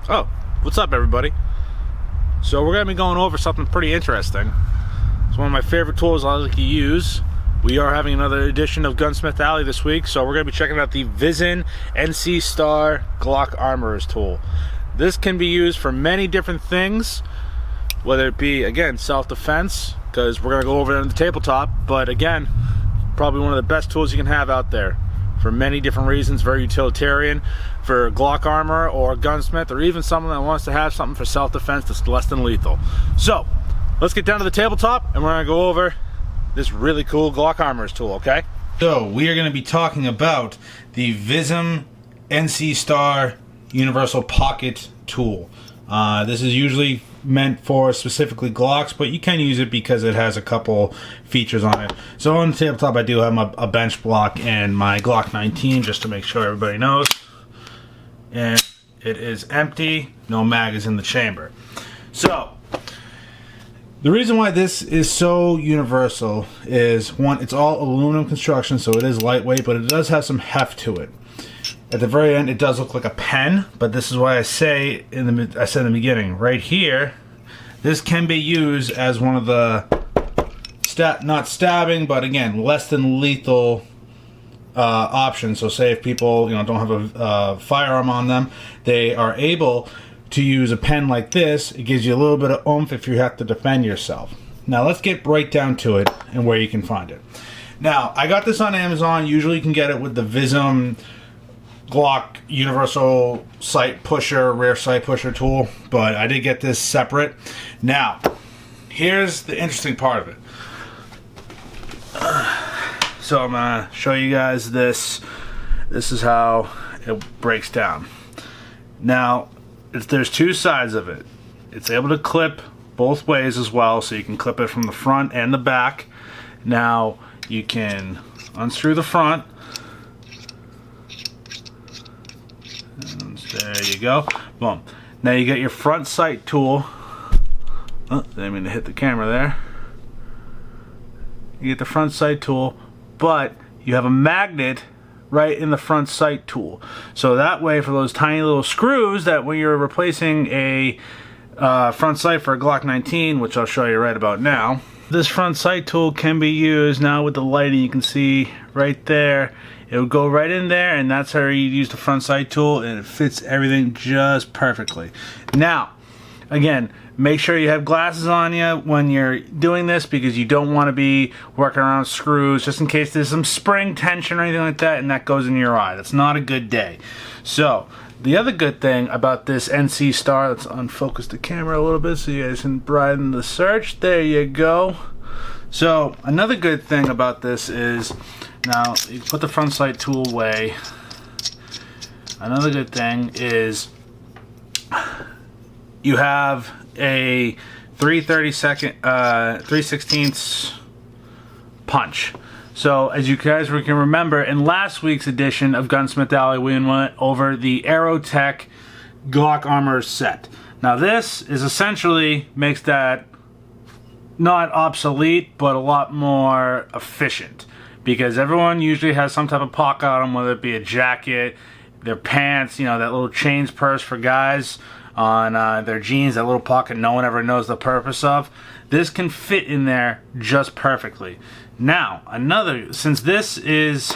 Oh, what's up everybody? So we're going to be going over something pretty interesting. It's one of my favorite tools I like to use. We are having another edition of Gunsmith Ally this week, so we're going to be checking out the Vism NC Star Glock Armorer Tool. This can be used for many different things, whether it be, again, self-defense, because we're going to go over it on the tabletop, but again, probably one of the best tools you can have out there for many different reasons. Very utilitarian for Glock Armor or Gunsmith, or even someone that wants to have something for self-defense that's less than lethal. So let's get down to the tabletop and we're going to go over this really cool Glock Armorer's tool, okay? So we are going to be talking about the Vism NC Star Universal Pocket Tool. This is usually meant for specifically Glocks, but you can use it because it has a couple features on it. So on the tabletop I do have a bench block and my Glock 19, just to make sure everybody knows. And it is empty, no mag is in the chamber. So the reason why this is so universal is, one, it's all aluminum construction, so it is lightweight, but it does have some heft to it. At the very end, it does look like a pen, but this is why I said in the beginning, right here, this can be used as one of the not stabbing, but again, less than lethal options. So, say if people don't have a firearm on them, they are able to use a pen like this. It gives you a little bit of oomph if you have to defend yourself. Now, let's get right down to it and where you can find it. Now, I got this on Amazon. Usually, you can get it with the Vism Glock Universal Sight Pusher, Rear Sight Pusher tool, but I did get this separate. Now, here's the interesting part of it. So I'm gonna show you guys this. This is how it breaks down. Now, there's two sides of it. It's able to clip both ways as well, so you can clip it from the front and the back. Now, you can unscrew the front. There you go. Boom. Now you got your front sight tool. Oh, didn't mean to hit the camera there. You get the front sight tool, but you have a magnet right in the front sight tool. So that way, for those tiny little screws that when you're replacing a front sight for a Glock 19, which I'll show you right about now, this front sight tool can be used now with the lighting. You can see right there. It would go right in there, and that's how you use the front sight tool, and it fits everything just perfectly. Now, again, make sure you have glasses on you when you're doing this, because you don't want to be working around screws just in case there's some spring tension or anything like that, and that goes in your eye. That's not a good day. So the other good thing about this NC Star, let's unfocus the camera a little bit so you guys can brighten the search. There you go. So another good thing about this is, now you put the front sight tool away. Another good thing is you have a 3/16 punch. So as you guys can remember, in last week's edition of Gunsmith Ally, we went over the Aerotech Glock Armor set. Now this is essentially makes that not obsolete, but a lot more efficient, because everyone usually has some type of pocket on them, whether it be a jacket, their pants, that little chains purse for guys on their jeans, that little pocket no one ever knows the purpose of. This can fit in there just perfectly. Now, since this is,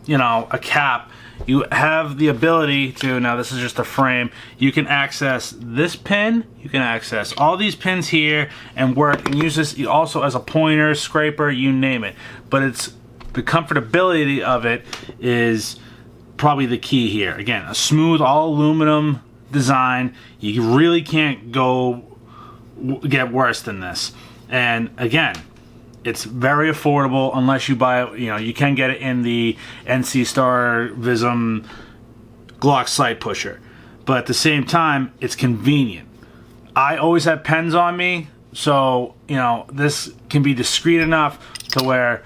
a cap, you have the ability to, now this is just a frame, you can access this pin, you can access all these pins here and work and use this also as a pointer, scraper, you name it. But the comfortability of it is probably the key here. Again, a smooth all aluminum design. You really can't get worse than this. And again, it's very affordable unless you buy it. You can get it in the NC Star Vism Glock Sight Pusher, but at the same time, it's convenient. I always have pens on me, so this can be discreet enough to where,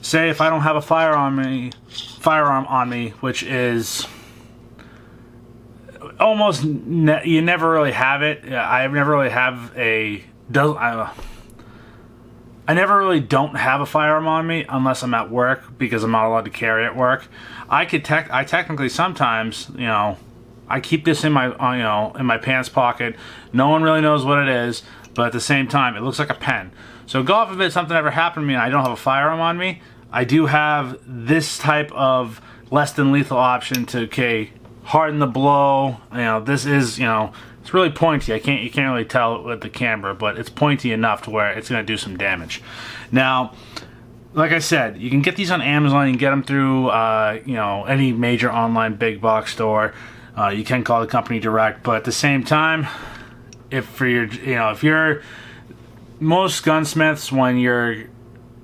say if I don't have a firearm on me, which is almost you never really have it. I never really have I never really don't have a firearm on me unless I'm at work, because I'm not allowed to carry at work. I technically sometimes, I keep this in my, in my pants pocket. No one really knows what it is, but at the same time, it looks like a pen. So God forbid something ever happened to me and I don't have a firearm on me, I do have this type of less than lethal option to, okay, harden the blow. This is, it's really pointy. You can't really tell with the camera, but it's pointy enough to where it's going to do some damage. Now, like I said, you can get these on Amazon. You can get them through, any major online big box store. You can call the company direct, but at the same time, if you're most gunsmiths, when you're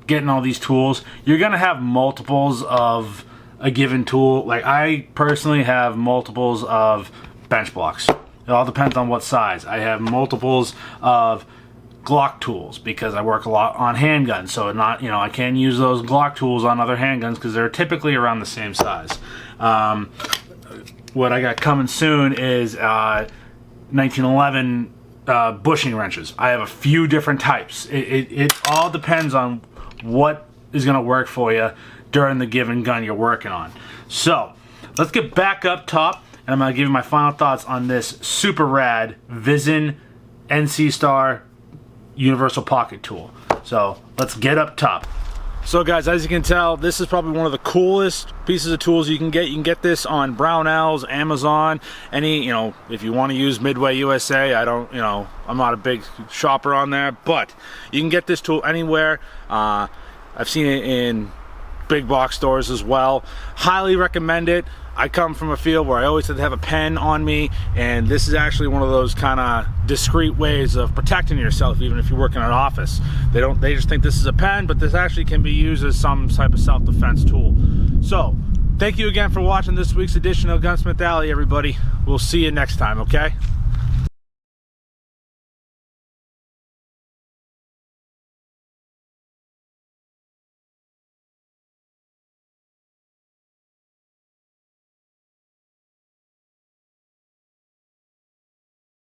getting all these tools, you're gonna have multiples of a given tool. Like I personally have multiples of bench blocks. It all depends on what size. I have multiples of Glock tools because I work a lot on handguns, so I can't use those Glock tools on other handguns because they're typically around the same size. What I got coming soon is 1911 bushing wrenches. I have a few different types. It all depends on what is going to work for you during the given gun you're working on. So let's get back up top, and I'm going to give you my final thoughts on this super rad Vism NC Star universal pocket tool. So let's get up top. So guys, as you can tell, this is probably one of the coolest pieces of tools you can get. You can get this on Brownells, Amazon, any, if you want to use Midway USA. I'm not a big shopper on there, but you can get this tool anywhere. I've seen it in big box stores as well. Highly recommend it. I come from a field where I always had to have a pen on me, and this is actually one of those kind of discreet ways of protecting yourself, even if you work in an office. They just think this is a pen, but this actually can be used as some type of self-defense tool. So, thank you again for watching this week's edition of Gunsmith Ally, everybody. We'll see you next time, okay?